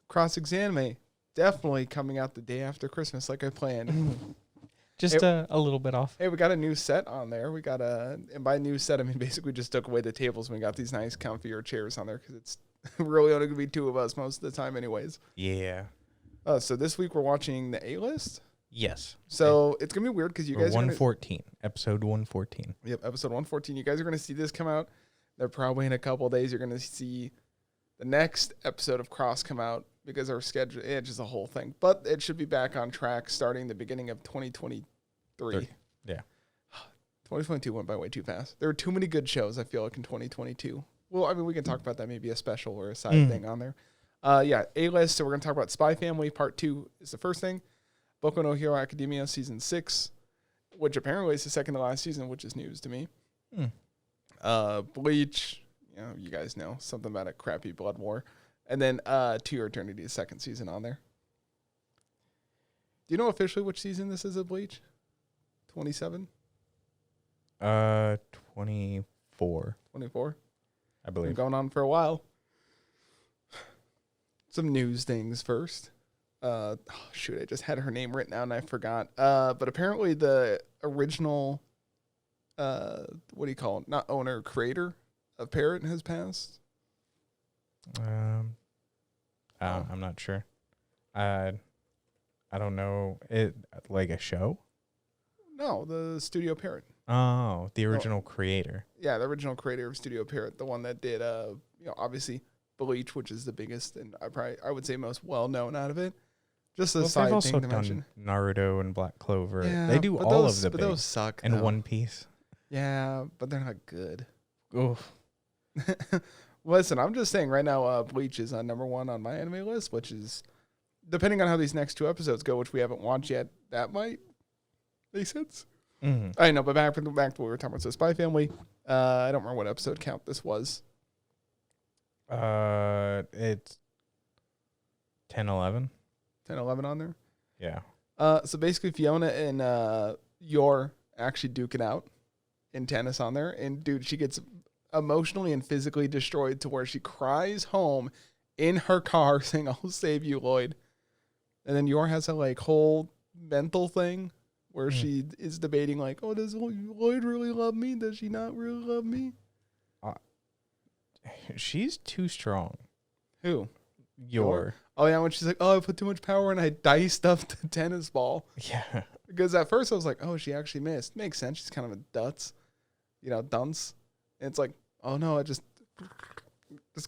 ExAnime definitely coming out the day after Christmas, like I planned. Just a little bit off. Hey, we got a new set on there. We got and by new set, I mean basically just took away the tables and we got these nice, comfier chairs on there because it's really only gonna be two of us most of the time, anyways. Yeah. So this week we're watching the A-list. Yes. So it's gonna be weird because you guys 114, episode 114. Yep, episode 114. You guys are gonna see this come out. They're probably in a couple of days. You're gonna see the next episode of Cross come out because our schedule, it's just a whole thing. But it should be back on track starting the beginning of 2023. Yeah. 2022 went by way too fast. There were too many good shows, I feel like, in 2022. Well, I mean, we can talk about that, maybe a special or a side thing on there. Yeah, A-list. So we're going to talk about Spy Family. Part 2 is the first thing. Boku no Hero Academia Season 6, which apparently is the second to last season, which is news to me. Bleach, you guys know, something about a crappy blood war. And then To Your Eternity, the second season on there. Do you know officially which season this is of Bleach? 27? 24. 24? I believe. Been going on for a while. Some news things first. Shoot, I just had her name written down and I forgot. But apparently the original, what do you call it? Not owner, creator of Parrot has passed. I'm not sure. I don't know. It like a show? No, the Studio Parrot. Oh, the original creator. Yeah, the original creator of Studio Parrot, the one that did, obviously Bleach, which is the biggest and I would say most well known out of it. Just a side they've thing also to done mention. Naruto and Black Clover. Yeah, they do all of the but big. those suck. And though. One Piece. Yeah, but they're not good. Oof. Listen, I'm just saying right now, Bleach is on number 1 on my anime list, which is, depending on how these next 2 episodes go, which we haven't watched yet, that might make sense. Mm-hmm. I know, but back to what we were talking about. So Spy Family, I don't remember what episode count this was. It's 10, 11. 10, 11 on there? Yeah. So basically Fiona and Yor actually duke it out in tennis on there. And dude, she gets emotionally and physically destroyed to where she cries home in her car saying, "I'll save you, Lloyd." And then Yor has a whole mental thing where she is debating oh, does Lloyd really love me? Does she not really love me? She's too strong. Who? Yor. Oh yeah, when she's like, "Oh, I put too much power and I diced up the tennis ball." Yeah. Because at first I was like, "Oh, she actually missed." Makes sense. She's kind of a dunce. And it's like, "Oh no, it just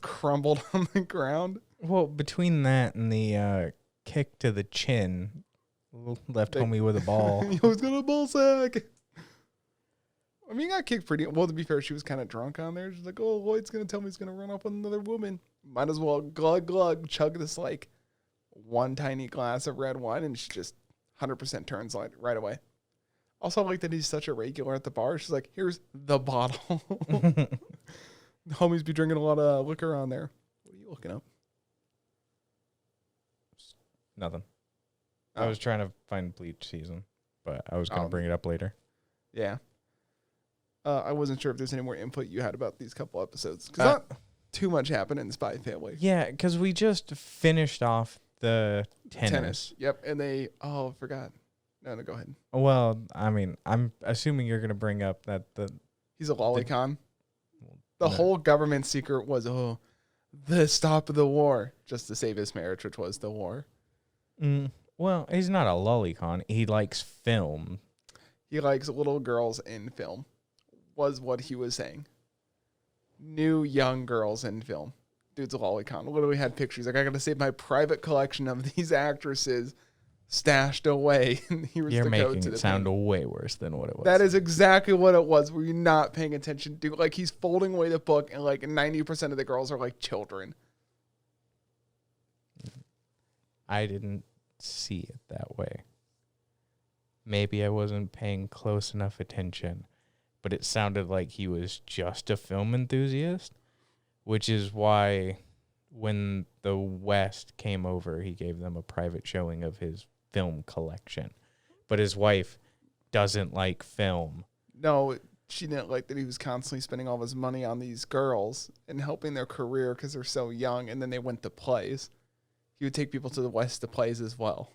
crumbled on the ground." Well, between that and the kick to the chin, left homie with a ball. He always got a ball sack. I mean, he got kicked pretty well. To be fair, she was kind of drunk on there. She's like, "Oh, Lloyd's gonna tell me he's gonna run off with another woman. Might as well glug chug this one tiny glass of red wine," and she just 100% turns right away. Also, I like that he's such a regular at the bar. She's like, "Here's the bottle." The homies be drinking a lot of liquor on there. What are you looking up? Nothing. Oh. I was trying to find Bleach season, but I was gonna bring it up later. Yeah. I wasn't sure if there's any more input you had about these couple episodes. Because not too much happened in Spy Family. Yeah, because we just finished off the tennis. Yep. And I forgot. No, go ahead. Well, I mean, I'm assuming you're going to bring up that he's a lolicon. The whole government secret was, the stop of the war, just to save his marriage, which was the war. Well, he's not a lolicon. He likes film. He likes little girls in film, was what he was saying. New young girls in film. Dude's a lolicon. Literally had pictures. Like, I got to save my private collection of these actresses stashed away. And You're making it sound way worse than what it was. That is exactly what it was. Were you not paying attention? Dude, he's folding away the book, and 90% of the girls are children. I didn't see it that way. Maybe I wasn't paying close enough attention, but it sounded like he was just a film enthusiast, which is why when the West came over, he gave them a private showing of his film collection. But his wife doesn't like film. No, she didn't like that he was constantly spending all of his money on these girls and helping their career because they're so young, and then they went to plays. he would take people to the West to plays as well.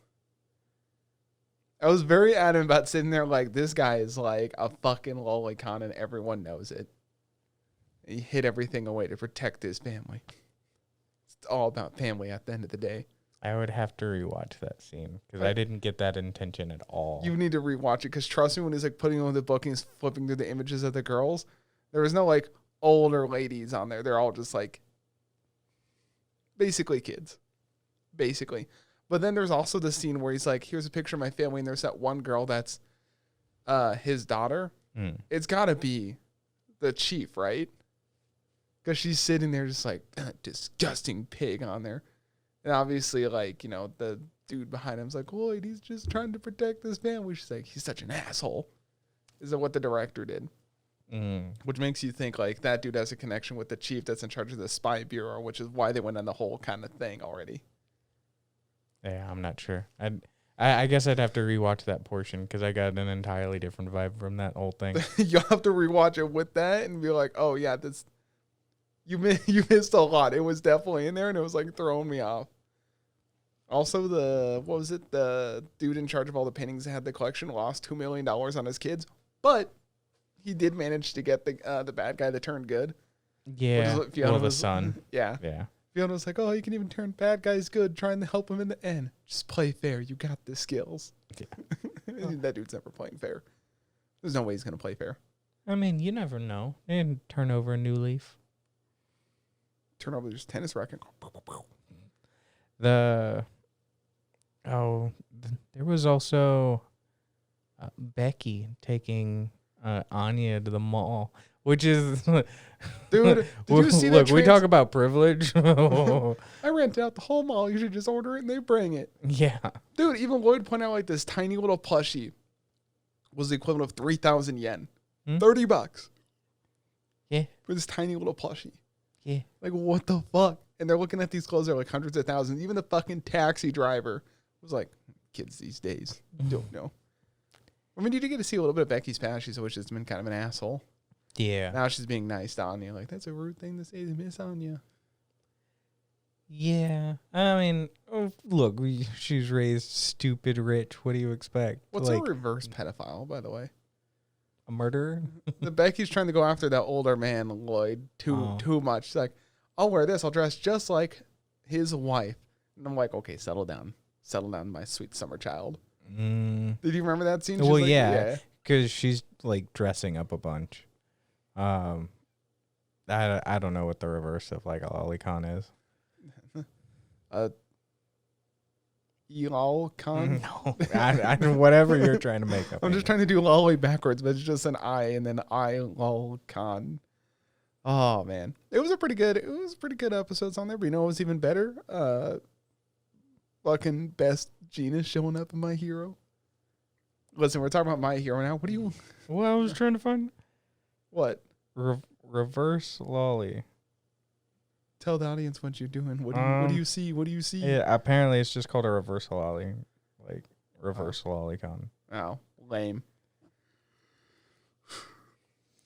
I was very adamant about sitting there like, this guy is like a fucking lolicon and everyone knows it. He hid everything away to protect his family. It's all about family at the end of the day. I would have to rewatch that scene because I didn't get that intention at all. You need to rewatch it because trust me, when he's like putting on the book and he's flipping through the images of the girls, there was no like older ladies on there. They're all just like basically kids. Basically. But then there's also the scene where he's like, here's a picture of my family, and there's that one girl that's his daughter. It's got to be the chief, right? Because she's sitting there just like, disgusting pig on there. And obviously, like, you know, the dude behind him's like, Lloyd, he's just trying to protect his family. She's like, he's such an asshole. Is that what the director did? Which makes you think, like, that dude has a connection with the chief that's in charge of the spy bureau, which is why they went on the whole kind of thing already. Yeah, I'm not sure. I guess I'd have to rewatch that portion because I got an entirely different vibe from that whole thing. You'll have to rewatch it with that and be like, oh, yeah, this you missed a lot. It was definitely in there, and it was, like, throwing me off. Also, the dude in charge of all the paintings that had the collection lost $2 million on his kids, but he did manage to get the bad guy to turn good. Yeah, the son. Yeah. Fiona was like, oh, you can even turn bad guys good, trying to help him in the end. Just play fair. You got the skills. Yeah. That dude's never playing fair. There's no way he's going to play fair. I mean, you never know. And turn over a new leaf. Turn over this tennis racket. There was also Becky taking Anya to the mall, which is dude. Did you see that? Look, we talk about privilege. I rent out the whole mall. You should just order it and they bring it. Yeah, dude. Even Lloyd pointed out like this tiny little plushie was the equivalent of 3,000 yen, $30. Yeah, for this tiny little plushie. Yeah, like what the fuck? And they're looking at these clothes. They're like hundreds of thousands. Even the fucking taxi driver was like, kids these days don't know. I mean, you did get to see a little bit of Becky's past. She's always just been kind of an asshole. Yeah. Now she's being nice to Anya. Like, that's a rude thing to say to Miss Anya. Yeah. I mean, look, she's raised stupid rich. What do you expect? What's a reverse pedophile, by the way? A murderer? The Becky's trying to go after that older man, Lloyd, too much. She's like, I'll wear this. I'll dress just like his wife. And I'm like, okay, settle down. Settle down, my sweet summer child. Did you remember that scene? Well, yeah, because she's like dressing up a bunch. I don't know what the reverse of like a lolicon is. Elol-con? No, whatever you're trying to make up. I'm just trying to do lolly backwards, but it's just an I and then I-lol-con. Oh man, it was pretty good episodes on there. But you know what was even better? Fucking Best Genius showing up in My Hero. Listen, we're talking about My Hero now. What do you? Well, I was trying to find what reverse lolly. Tell the audience what you're doing. What do you see? What do you see? Yeah, apparently it's just called a reverse lolly, like reverse lolicon. Oh, lame.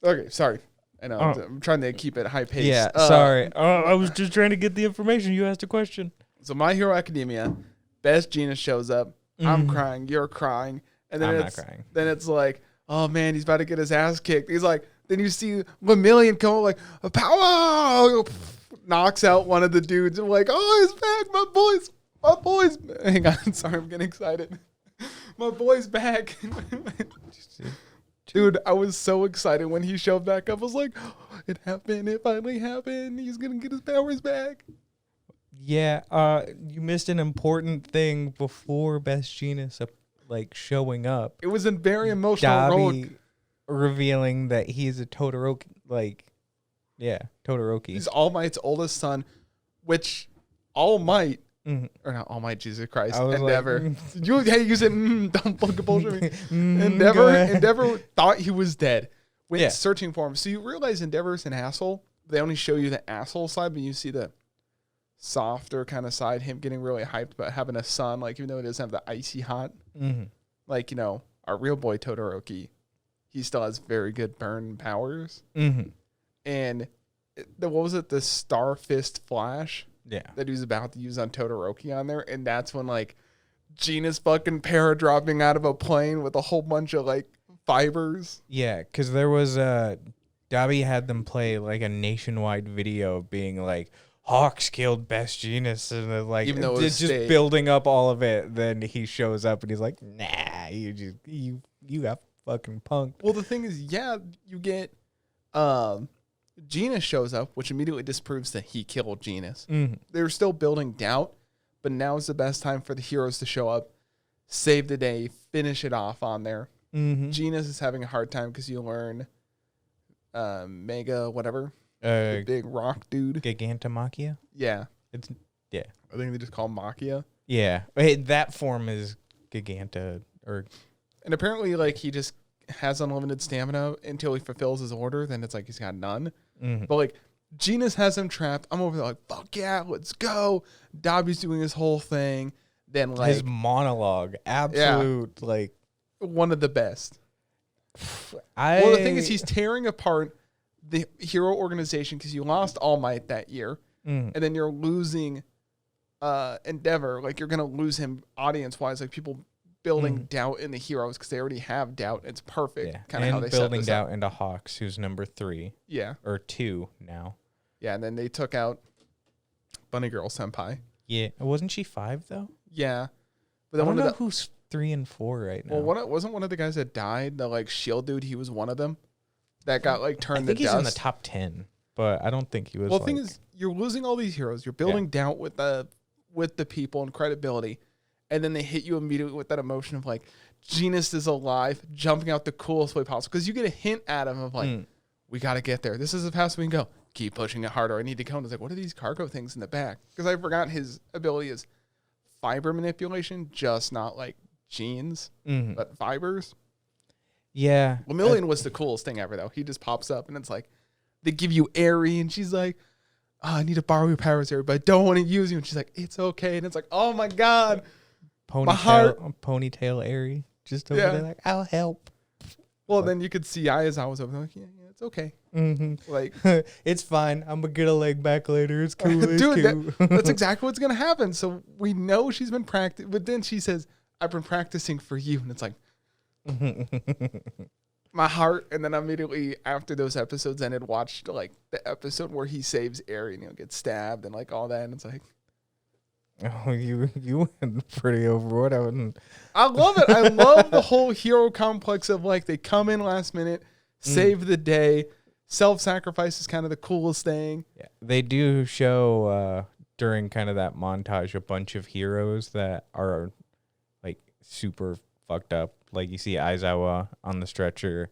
Okay, sorry. I know. I'm trying to keep it high pace. Yeah, sorry. I was just trying to get the information. You asked a question. So My Hero Academia, Best Genius shows up. I'm crying. You're crying. And then I'm not crying. Then it's like, oh man, he's about to get his ass kicked. He's like, then you see Lemillion come like, power, knocks out one of the dudes. I'm like, oh, he's back. My boy's. Hang on, sorry, I'm getting excited. My boy's back. Dude, I was so excited when he showed back up. I was like, oh, it happened. It finally happened. He's going to get his powers back. Yeah, you missed an important thing before Best Genius like showing up. It was a very emotional Dabi revealing that he's a Todoroki, Todoroki. He's All Might's oldest son, which All Might, or not All Might, Jesus Christ, Endeavor. You said, don't fucking bullshit me. Endeavor thought he was dead. Went searching for him. So you realize Endeavor's an asshole. They only show you the asshole side, but you see the softer kind of side, him getting really hyped about having a son, like even though he doesn't have the icy hot. Like, you know, our real boy Todoroki, he still has very good burn powers. And what was it, the Star Fist Flash? Yeah. that he was about to use on Todoroki on there. And that's when, like, Gina's fucking para-dropping out of a plane with a whole bunch of, like, fibers. Yeah, because there was Dabi had them play like a nationwide video being like, Hawks killed Best Genius, and then, like, Even though it was just fake. building up all of it. Then he shows up and he's like, nah, you got fucking punked. Well, the thing is, yeah, you get Genus shows up, which immediately disproves that he killed Genus. Mm-hmm. They're still building doubt, but now is the best time for the heroes to show up, save the day, finish it off on there. Mm-hmm. Genus is having a hard time because you learn Mega whatever, the big rock dude. Gigantomachia? Yeah. I think they just call him Machia. Yeah. Hey, that form is Giganta, or... And apparently, like, he just has unlimited stamina until he fulfills his order. Then it's like he's got none. Mm-hmm. But, like, Genus has him trapped. I'm over there like, fuck yeah, let's go. Dabi's doing his whole thing. Then, like... His monologue. Absolute, like... One of the best. Well, the thing is, he's tearing apart the hero organization because you lost All Might that year. Mm. And then you're losing Endeavor. Like, you're going to lose him audience-wise. Like, people building doubt in the heroes because they already have doubt. It's perfect. Yeah. Kind of how they building set this doubt up. into Hawks, who's number 3. Yeah. Or 2 now. Yeah, and then they took out Bunny Girl Senpai. Yeah. Wasn't she 5, though? Yeah. But I then don't know who's 3 and 4 right now. Well, wasn't one of the guys that died, the, like, shield dude, he was one of them? That got, like, turned to dust? I think he's in the top 10, but I don't think he was. Well, the thing is, you're losing all these heroes. You're building doubt with the people and credibility. And then they hit you immediately with that emotion of, like, Genus is alive, jumping out the coolest way possible. Because you get a hint at him of, like, we got to get there. This is as fast as we can go. Keep pushing it harder. I need to go. And it's like, what are these cargo things in the back? Because I forgot his ability is fiber manipulation, just not, like, genes, but fibers. Yeah. Lemillion was the coolest thing ever, though. He just pops up, and it's like, they give you Aerie, and she's like, oh, I need to borrow your powers, Aerie, but I don't want to use you. And she's like, it's okay. And it's like, oh, my God. Ponytail Aerie. Just over there like, I'll help. Well, then you could see Ayazawa was over there like, yeah, it's okay. Mm-hmm. Like, it's fine. I'm going to get a leg back later. It's cool. Dude, that's exactly what's going to happen. So we know she's been practicing. But then she says, I've been practicing for you. And it's like, my heart. And then immediately after those episodes ended, watched like the episode where he saves Aerie and he'll get stabbed and like all that. And it's like, oh, you went pretty overboard. I love it. I love the whole hero complex of like they come in last minute, save the day. Self-sacrifice is kind of the coolest thing. Yeah, they do show during kind of that montage a bunch of heroes that are like super fucked up. Like you see Aizawa on the stretcher.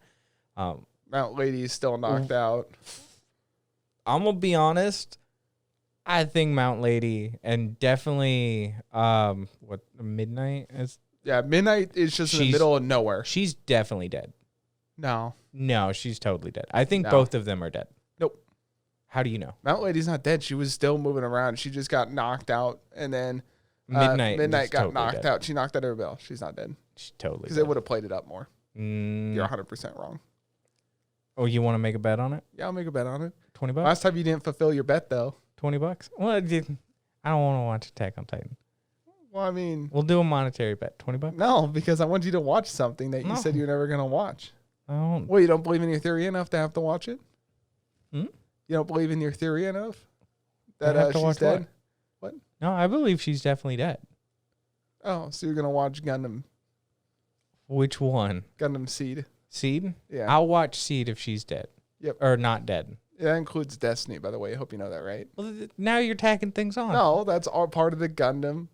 Mount Lady is still knocked out. I'm gonna be honest. I think Mount Lady and definitely Midnight is. Yeah, Midnight is just in the middle of nowhere. She's definitely dead. No, she's totally dead. I think both of them are dead. Nope. How do you know? Mount Lady's not dead. She was still moving around. She just got knocked out, and then Midnight got totally knocked dead. out. She knocked out her bell. She's not dead. She's totally because dead. they would have played it up more. You're 100% wrong. Oh, you want to make a bet on it? Yeah, I'll make a bet on it. $20? Last time you didn't fulfill your bet, though. $20? Well, I don't want to watch Attack on Titan. Well, I mean, we'll do a monetary bet. $20? No, because I want you to watch something that you said you're never going to watch. I don't. Well, you don't believe in your theory enough to have to watch it? Hmm? You don't believe in your theory enough that she's dead? What? No, I believe she's definitely dead. Oh, so you're going to watch Gundam. Which one? Gundam Seed. Seed? Yeah. I'll watch Seed if she's dead. Yep. Or not dead. That includes Destiny, by the way. I hope you know that, right? Well, now you're tacking things on. No, that's all part of the Gundam.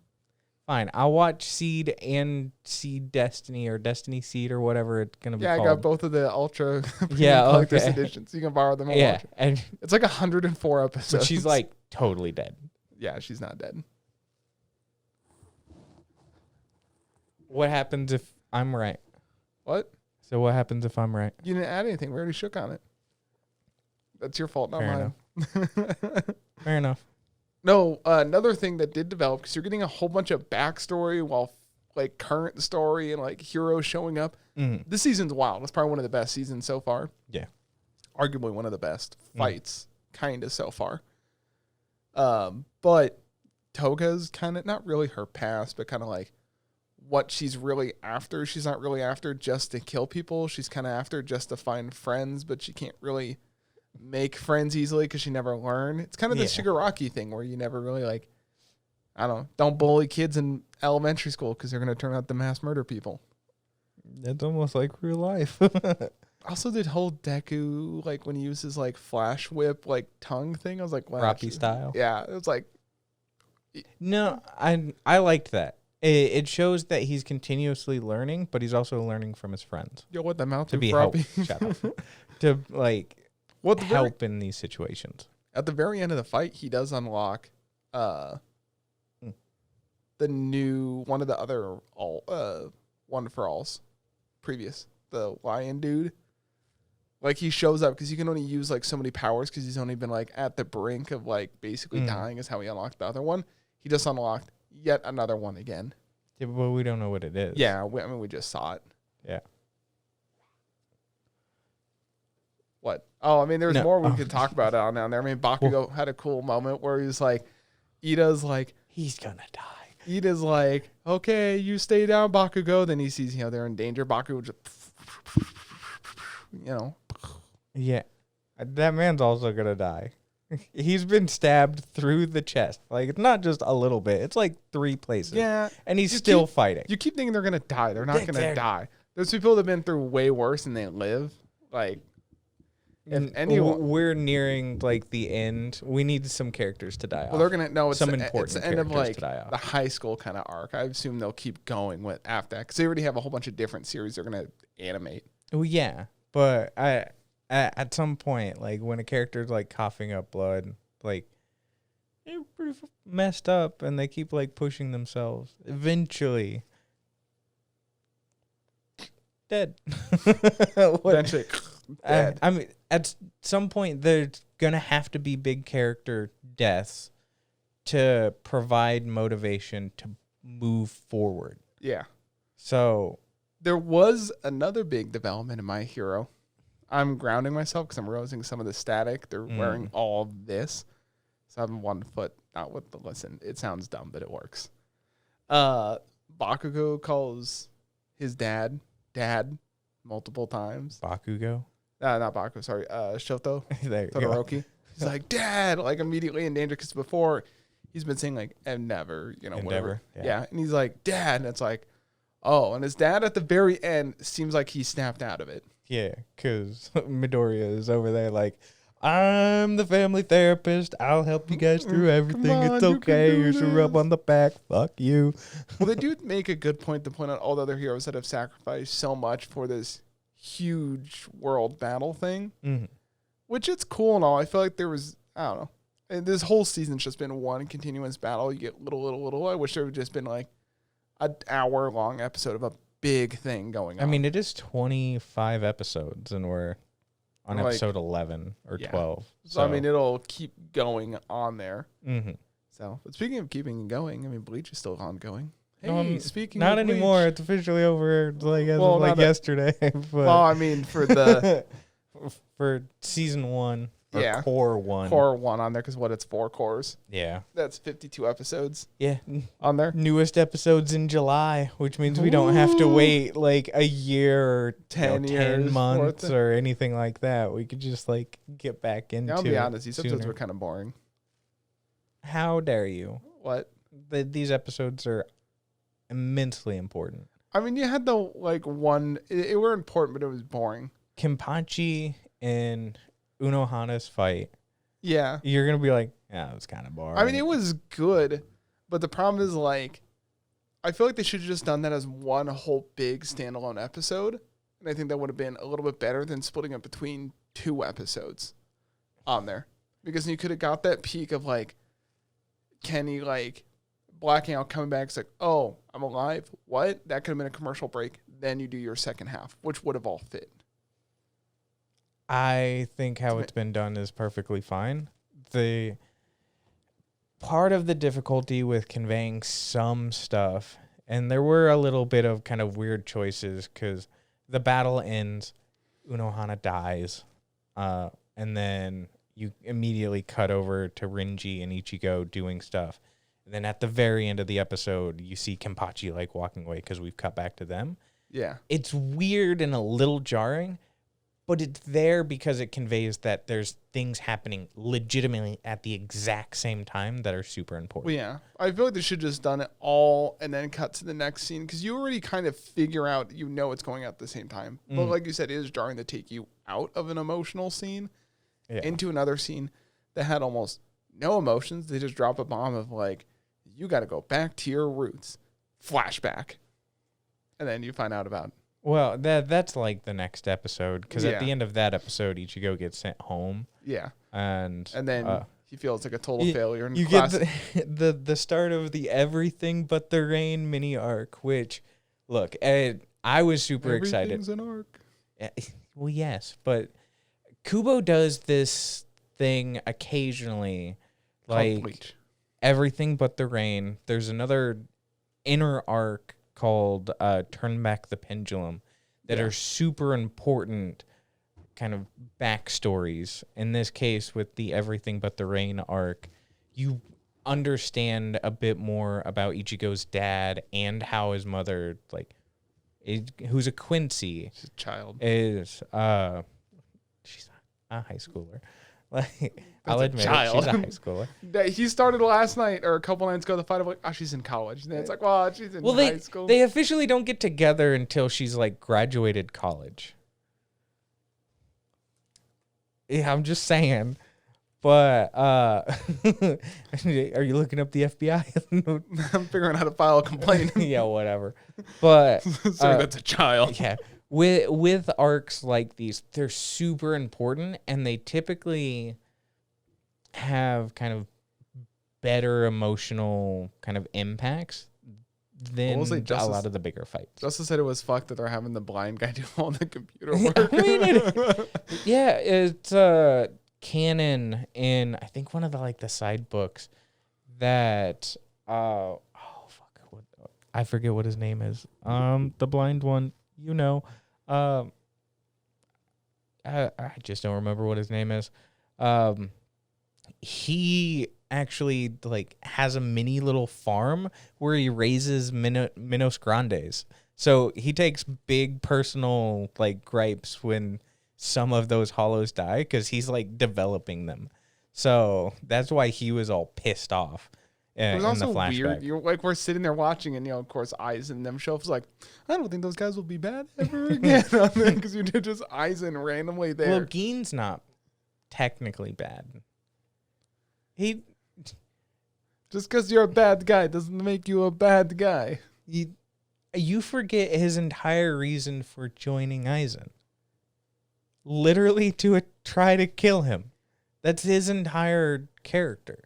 Fine. I'll watch Seed and Seed Destiny or Destiny Seed or whatever it's going to be called. Yeah, I got both of the Ultra Collector's editions. You can borrow them and watch it. And it's like 104 episodes. But she's like totally dead. Yeah, she's not dead. What happens if I'm right? What? So what happens if I'm right? You didn't add anything. We already shook on it. That's your fault, not Fair mine. Fair enough. No, another thing that did develop, because you're getting a whole bunch of backstory while like current story and like heroes showing up. This season's wild. It's probably one of the best seasons so far. Yeah. Arguably one of the best fights kind of so far. But Toga's kind of not really her past, but kind of like what she's really after. She's not really after just to kill people. She's kind of after just to find friends, but she can't really make friends easily because she never learned. It's kind of the Shigaraki thing where you never really like, I don't bully kids in elementary school because they're going to turn out to mass murder people. It's almost like real life. Also, did whole Deku, like when he uses like flash whip, like tongue thing, I was like, wow. Rocky style. Yeah, it was like. No, I liked that. It shows that he's continuously learning, but he's also learning from his friends. Yo, what the mouth to be help, shut up. To like help in these situations. At the very end of the fight, he does unlock the new one of the other one for alls previous, the lion dude. Like he shows up because you can only use like so many powers because he's only been like at the brink of like basically dying is how he unlocked the other one. He just unlocked yet another one again. Yeah, but we don't know what it is. Yeah, we just saw it. Yeah. What? Oh, I mean, there's more we could talk about out down there. I mean, Bakugo had a cool moment where he's like, Ida's like, he's gonna die. Ida's like, okay, you stay down, Bakugo. Then he sees, they're in danger. Bakugo just, Yeah, that man's also gonna die. He's been stabbed through the chest. Like, it's not just a little bit. It's like 3 places. Yeah. And he's still fighting. You keep thinking they're going to die. They're not going to die. There's people that have been through way worse and they live. Like, if anyone. We're nearing, like, the end. We need some characters to die off. Well, they're going to know it's some the, important it's the end of, like, to die off. the high school kind of arc. I assume they'll keep going with after that because they already have a whole bunch of different series they're going to animate. Oh, yeah. But at some point, like, when a character's, like, coughing up blood, like, they're pretty messed up and they keep like pushing themselves. Eventually, dead. Eventually, dead. I mean, at some point, there's gonna have to be big character deaths to provide motivation to move forward. Yeah. So there was another big development in My Hero. I'm grounding myself because I'm realizing some of the static. They're wearing all of this. So I'm 1 foot out with the listen. It sounds dumb, but it works. Bakugo calls his dad multiple times. Bakugo? Not Bakugo, sorry. Shoto. There you Todoroki. go. He's like, Dad, like immediately in danger because before he's been saying like, and never, whatever. Yeah. And he's like, Dad. And it's like, oh. And his dad at the very end seems like he snapped out of it. Yeah, because Midoriya is over there like, I'm the family therapist. I'll help you guys through everything. On, it's okay. you You should rub on the back. Fuck you. Well, they do make a good point to point out all the other heroes that have sacrificed so much for this huge world battle thing, which it's cool and all. I feel like there was, I don't know. And this whole season's just been one continuous battle. You get little. I wish there would just been like an hour-long episode of a big thing going on. I mean, it is 25 episodes, and we're on episode 11 or 12. So, I mean, it'll keep going on there. Mm-hmm. So, but speaking of keeping it going, I mean, Bleach is still ongoing. Hey, No, speaking not of Bleach, anymore. It's officially over like as of like yesterday. But well, I mean, for the for season 1, or Yeah. core 1. core one on there, because it's 4 cores. Yeah. That's 52 episodes Yeah. on there. Newest episodes in July, which means we don't have to wait like a year or 10 10 years months worth. or anything like that. We could just like get back into I'll be honest, these episodes sooner. were kind of boring. How dare you? What? These episodes are immensely important. I mean, you had the like one. It were important, but it was boring. Kenpachi and Unohana's fight. Yeah. You're gonna be like, yeah, it was kind of boring. I mean, it was good, but the problem is like, I feel like they should have just done that as one whole big standalone episode, and I think that would have been a little bit better than splitting it between 2 episodes on there, because you could have got that peak of like Kenny like blacking out, coming back. It's like, oh, I'm alive. What? That could have been a commercial break. Then you do your second half, which would have all fit. I think how it's been done is perfectly fine. The part of the difficulty with conveying some stuff, and there were a little bit of kind of weird choices because the battle ends, Unohana dies, and then you immediately cut over to Renji and Ichigo doing stuff. And then at the very end of the episode, you see Kenpachi like walking away because we've cut back to them. Yeah. It's weird and a little jarring, but it's there because it conveys that there's things happening legitimately at the exact same time that are super important. Well, yeah. I feel like they should have just done it all and then cut to the next scene because you already kind of figure out, it's going out at the same time. But like you said, it is jarring to take you out of an emotional scene into another scene that had almost no emotions. They just drop a bomb of like, you got to go back to your roots. Flashback. And then you find out about. Well, that's like the next episode because at the end of that episode, Ichigo gets sent home. Yeah. And then he feels like a total failure. You get the start of the Everything But the Rain mini arc, which, look, I was super excited. Everything's an arc. Well, yes, but Kubo does this thing occasionally, like Bleach. Everything But the Rain. There's another inner arc called Turn Back the Pendulum that are super important kind of backstories. In this case, with the Everything But the Rain arc, you understand a bit more about Ichigo's dad and how his mother, who's a Quincy, she's a child, is she's a high schooler. I'll admit child. She's a high schooler. He started last night or a couple nights ago. The fight of like, she's in college. And it's like, well, she's in high school. They officially don't get together until she's like graduated college. Yeah, I'm just saying. But are you looking up the FBI? I'm figuring out how to file a complaint. Yeah, whatever. But sorry, that's a child. Yeah. With arcs like these, they're super important, and they typically have kind of better emotional kind of impacts than a lot of the bigger fights. Justice said it was fucked that they're having the blind guy do all the computer work. It's canon in I think one of the side books that I forget what his name is. The blind one, I just don't remember what his name is. He actually has a mini little farm where he raises Minos Grandes. So he takes big personal gripes when some of those hollows die because he's developing them. So that's why he was all pissed off. It was also weird. You're we're sitting there watching, and of course, Aizen them show up. I don't think those guys will be bad ever again because you did just Aizen randomly there. Well, Gein's not technically bad. Just because you're a bad guy doesn't make you a bad guy. You forget his entire reason for joining Aizen. Literally to try to kill him. That's his entire character.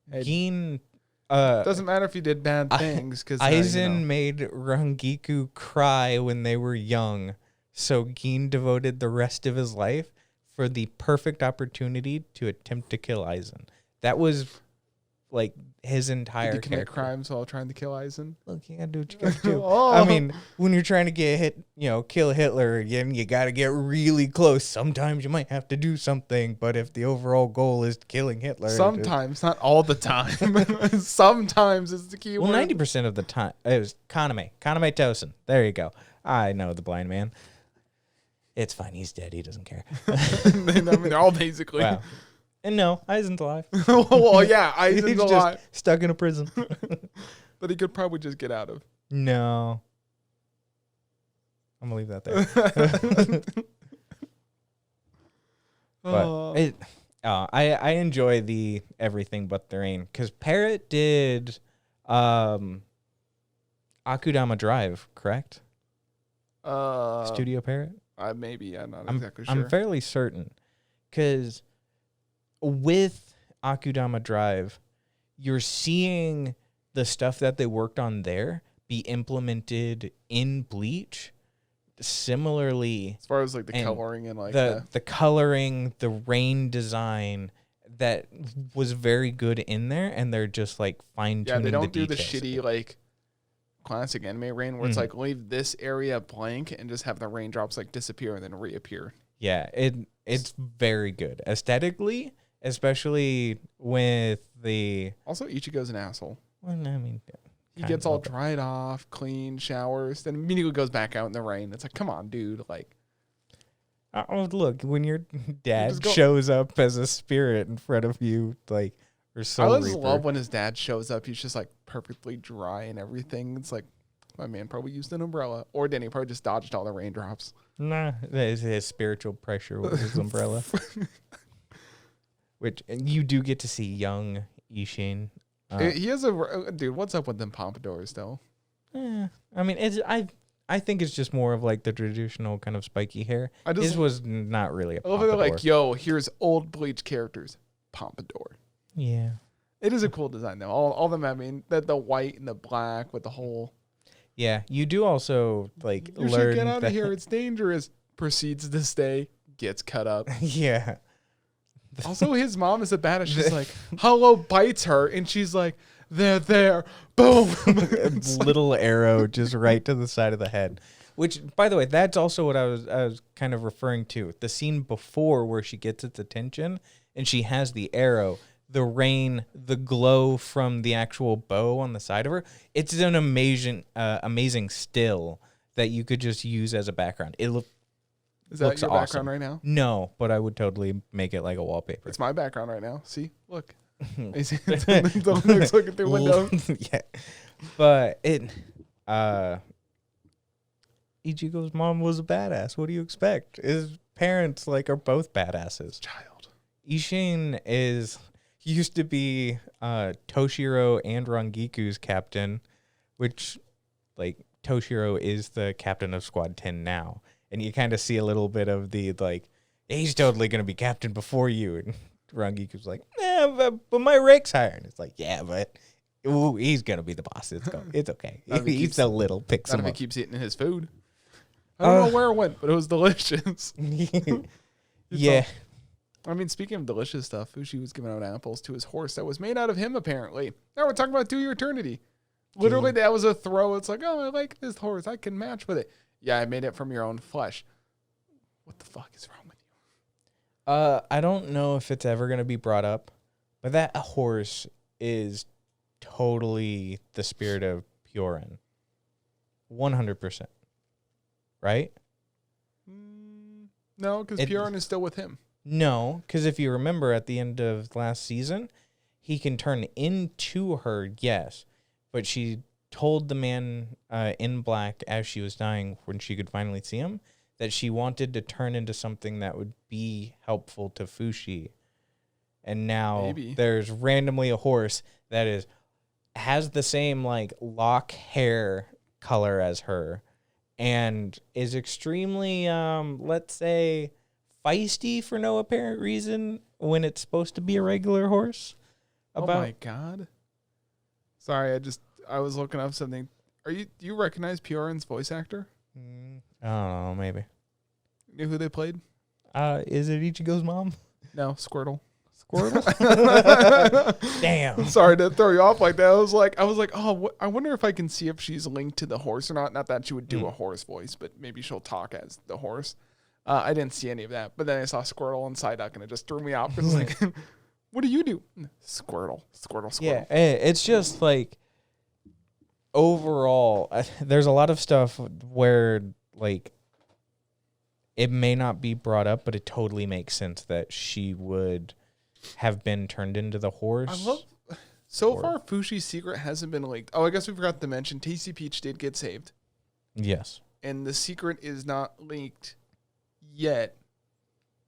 Gein. Doesn't matter if you did bad things because Aizen made Rangiku cry when they were young, so Gein devoted the rest of his life for the perfect opportunity to attempt to kill Aizen. That was his entire Did you commit character. crimes while trying to kill Aizen? Look, you gotta do what you gotta do. I mean, when you're trying to kill Hitler, you gotta get really close. Sometimes you might have to do something, but if the overall goal is killing Hitler, sometimes, not all the time. Sometimes is the key word. Well, 90% of the time, it was Kaname Tosen. There you go. I know the blind man. It's fine. He's dead. He doesn't care. They're all basically. Wow. And no, Aizen's alive. Well, yeah, Aizen's alive. Just stuck in a prison. That he could probably just get out of. No. I'm going to leave that there. But I enjoy the Everything But the Rain because Parrot did Akudama Drive, correct? Studio Parrot? Maybe. I'm not exactly sure. I'm fairly certain because with Akudama Drive, you're seeing the stuff that they worked on there be implemented in Bleach. Similarly, as far as the coloring and the coloring, the rain design that was very good in there, and they're just fine tuning. Yeah, they don't do the details shitty classic anime rain where it's leave this area blank and just have the raindrops disappear and then reappear. Yeah, it's very good aesthetically. especially with the. Also, Ichigo's an asshole. Well, I mean, he gets all dried off, clean, showers, then immediately goes back out in the rain. It's like, come on, dude. Like, oh, look, when your dad shows up as a spirit in front of you, like, or so. I just love when his dad shows up. He's just like perfectly dry and everything. It's like, my man probably used an umbrella, or Danny probably just dodged all the raindrops. Nah, his spiritual pressure with his umbrella. Which, and you do get to see young Ishin. He has a dude. What's up with them pompadours though? I mean, I think it's just more of like the traditional kind of spiky hair. His was not really a pompadour. Like, yo, here's old Bleach characters, pompadour. Yeah, it is a cool design though. All them. I mean, the white and the black with the whole. Yeah, you do also like you learn. Should get out of here. It's dangerous. Proceeds to stay. Gets cut up. Yeah. Also, his mom is a badass. She's like, hello, bites her. And she's like, they're there. Boom. Little arrow just right to the side of the head. Which, by the way, that's also what I was kind of referring to. The scene before where she gets its attention and she has the arrow, the rain, the glow from the actual bow on the side of her. It's an amazing still that you could just use as a background. Is that your background right now? No, but I would totally make it like a wallpaper. It's my background right now. See? Look. It's looking through window. Yeah. But Ichigo's mom was a badass. What do you expect? His parents are both badasses. Child. Ishin used to be Toshiro and Rangiku's captain, which Toshiro is the captain of Squad 10 now. And you kind of see a little bit of the, he's totally going to be captain before you. And Rangiku's like, but my rank's higher. And it's like, yeah, but he's going to be the boss. It's okay. He's a little picks him up. He keeps eating his food. I don't know where it went, but it was delicious. Yeah. I mean, speaking of delicious stuff, Fushi was giving out apples to his horse that was made out of him, apparently. Now we're talking about Do Your Eternity. Literally, that was a throw. It's like, oh, I like this horse. I can match with it. Yeah, I made it from your own flesh. What the fuck is wrong with you? I don't know if it's ever going to be brought up, but that horse is totally the spirit of Piorin. 100%. Right? No, because Piorin is still with him. No, because if you remember at the end of last season, he can turn into her, yes, but she told the man in black as she was dying when she could finally see him that she wanted to turn into something that would be helpful to Fushi. And now there's randomly a horse that has the same lock hair color as her and is extremely, let's say, feisty for no apparent reason when it's supposed to be a regular horse. Oh my God. Sorry, I was looking up something. Do you recognize Piorin's voice actor? I don't know, maybe. You know who they played? Is it Ichigo's mom? No, Squirtle. Damn. Sorry to throw you off like that. I was like, oh, I wonder if I can see if she's linked to the horse or not. Not that she would do a horse voice, but maybe she'll talk as the horse. I didn't see any of that, but then I saw Squirtle and Psyduck, and it just threw me off. It was like, what do you do? Squirtle. Yeah, it's just overall, there's a lot of stuff where it may not be brought up, but it totally makes sense that she would have been turned into the horse. Far, Fushi's secret hasn't been leaked. Oh, I guess we forgot to mention TC Peach did get saved. Yes. And the secret is not leaked yet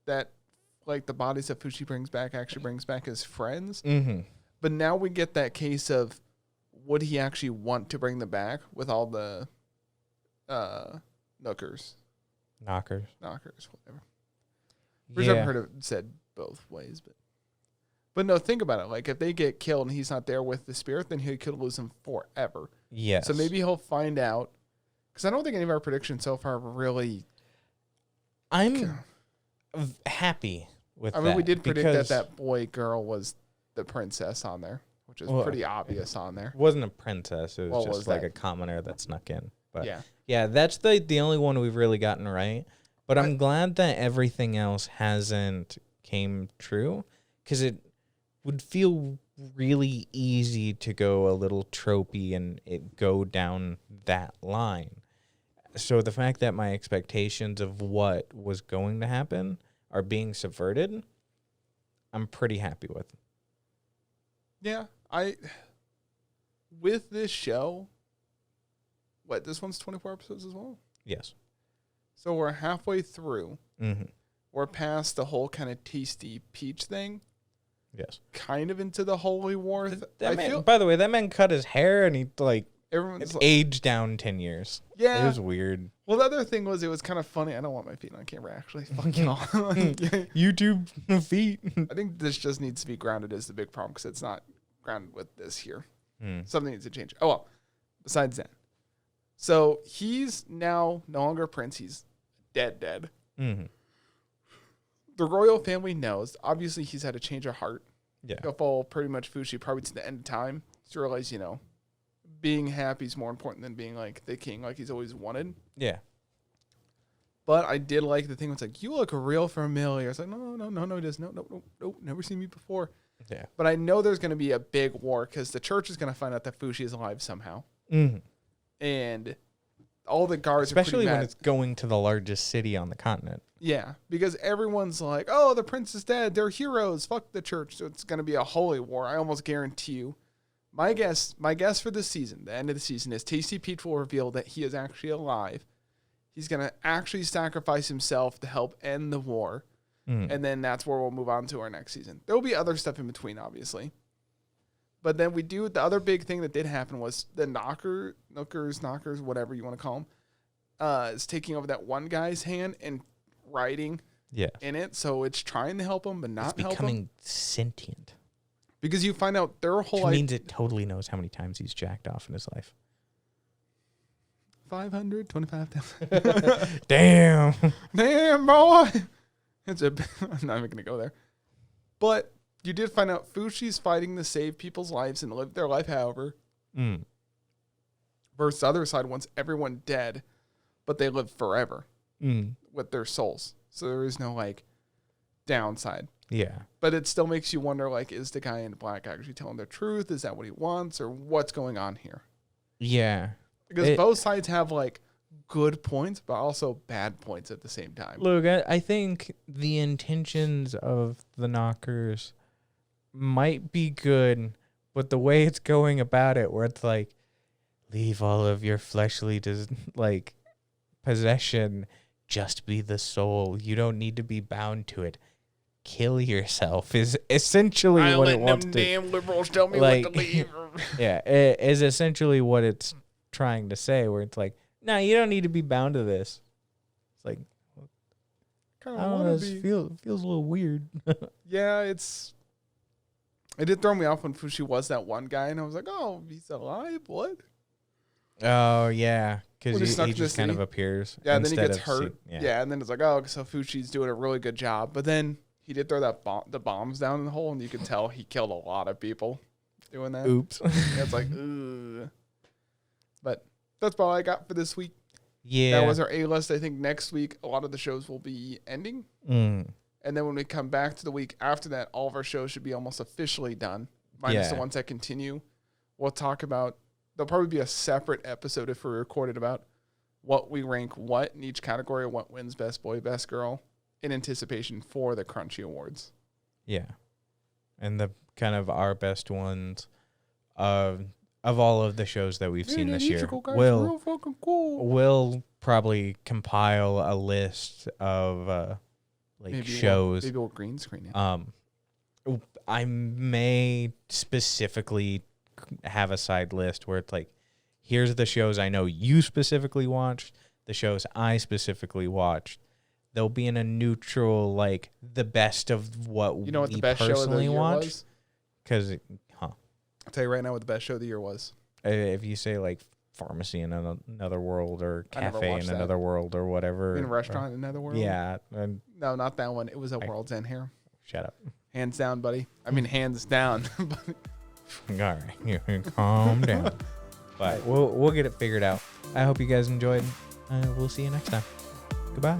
that the bodies that Fushi brings back actually brings back his friends. Mm-hmm. But now we get that case of would he actually want to bring them back with all the knockers, whatever. I've heard it said both ways, but no, think about it. If they get killed and he's not there with the spirit, then he could lose him forever. Yes. So maybe he'll find out. Because I don't think any of our predictions so far really. I'm happy with that. I mean, we did predict that boy girl was the princess on there, which is pretty obvious on there. It wasn't a princess. It was just a commoner that snuck in. But yeah, that's the only one we've really gotten right. But I'm glad that everything else hasn't came true, because it would feel really easy to go a little tropey and it go down that line. So the fact that my expectations of what was going to happen are being subverted, I'm pretty happy with. Yeah, with this show, this one's 24 episodes as well? Yes. So we're halfway through. Mm-hmm. We're past the whole kind of tasty peach thing. Yes. Kind of into the holy war. By the way, that man cut his hair and he everyone's aged down 10 years. Yeah. It was weird. Well, the other thing was it was kind of funny. I don't want my feet on camera, actually. Fuck y'all. YouTube feet. I think this just needs to be grounded is the big problem because it's not grounded with this here. Something needs to change. Oh, well. Besides that. So he's now no longer a prince. He's dead. Mm-hmm. The royal family knows. Obviously, he's had a change of heart. Yeah. He'll follow pretty much Fushi probably to the end of time. To realize, being happy is more important than being like the king like he's always wanted. Yeah. But I did like the thing was like, you look real familiar. It's like, no, he doesn't. No, never seen me before. Yeah. But I know there's going to be a big war because the church is going to find out that Fushi is alive somehow. Mm-hmm. And all the guards especially are when mad. it's going to the largest city on the continent. Yeah, because everyone's like, oh, the prince is dead. They're heroes. Fuck the church. So it's going to be a holy war. I almost guarantee you. My guess for this season, the end of the season, is Tasty Peach will reveal that he is actually alive. He's going to actually sacrifice himself to help end the war. And then that's where we'll move on to our next season. There will be other stuff in between, obviously. But then the other big thing that did happen was the knockers, whatever you want to call them, is taking over that one guy's hand and writing in it. So it's trying to help him, but not help him. It's becoming sentient. Because you find out their whole life. Which means it totally knows how many times he's jacked off in his life. 525,000. Damn, boy. I'm not even going to go there. But you did find out Fushi's fighting to save people's lives and live their life however. Versus the other side wants everyone dead, but they live forever with their souls. So there is no downside. Yeah. But it still makes you wonder, is the guy in black actually telling the truth? Is that what he wants? Or what's going on here? Yeah. Because both sides have, good points, but also bad points at the same time. Look, I think the intentions of the knockers might be good, but the way it's going about it, where it's leave all of your fleshly, possession, just be the soul. You don't need to be bound to it. Kill yourself is essentially what it wants to. Damn liberals tell me what to leave. Yeah, it is essentially what it's trying to say. Where it's no, you don't need to be bound to this. It's kind I don't know, it feels a little weird. Yeah, it did throw me off when Fushi was that one guy, and I was like, oh, he's alive. What? Oh yeah, because he just kind city. of appears. Yeah, and then he gets hurt. Yeah, and then it's so Fushi's doing a really good job, but then. He did throw the bombs down in the hole, and you could tell he killed a lot of people doing that. Oops. Yeah, it's ugh. But that's all I got for this week. Yeah. That was our A-list. I think next week, a lot of the shows will be ending. And then when we come back to the week after that, all of our shows should be almost officially done, minus the ones that continue. We'll talk about, there'll probably be a separate episode if we recorded about what we rank what in each category, what wins Best Boy, Best Girl. In anticipation for the Crunchy Awards. Yeah. And the kind of our best ones of all of the shows that we've seen this year. Real fucking cool. We'll probably compile a list of shows. Maybe we'll green screen it. I may specifically have a side list where it's here's the shows I know you specifically watched, the shows I specifically watched. They'll be in a neutral, the best of what we the best show of the year watched. Was? Because, I'll tell you right now what the best show of the year was. If you say, Pharmacy in Another World or Cafe in Another World or whatever. In a Restaurant in Another World? Yeah. No, not that one. It was A World's End here. Shut up. Hands down, buddy. I mean, hands down. All right. Calm down. But we'll get it figured out. I hope you guys enjoyed. We'll see you next time. Goodbye.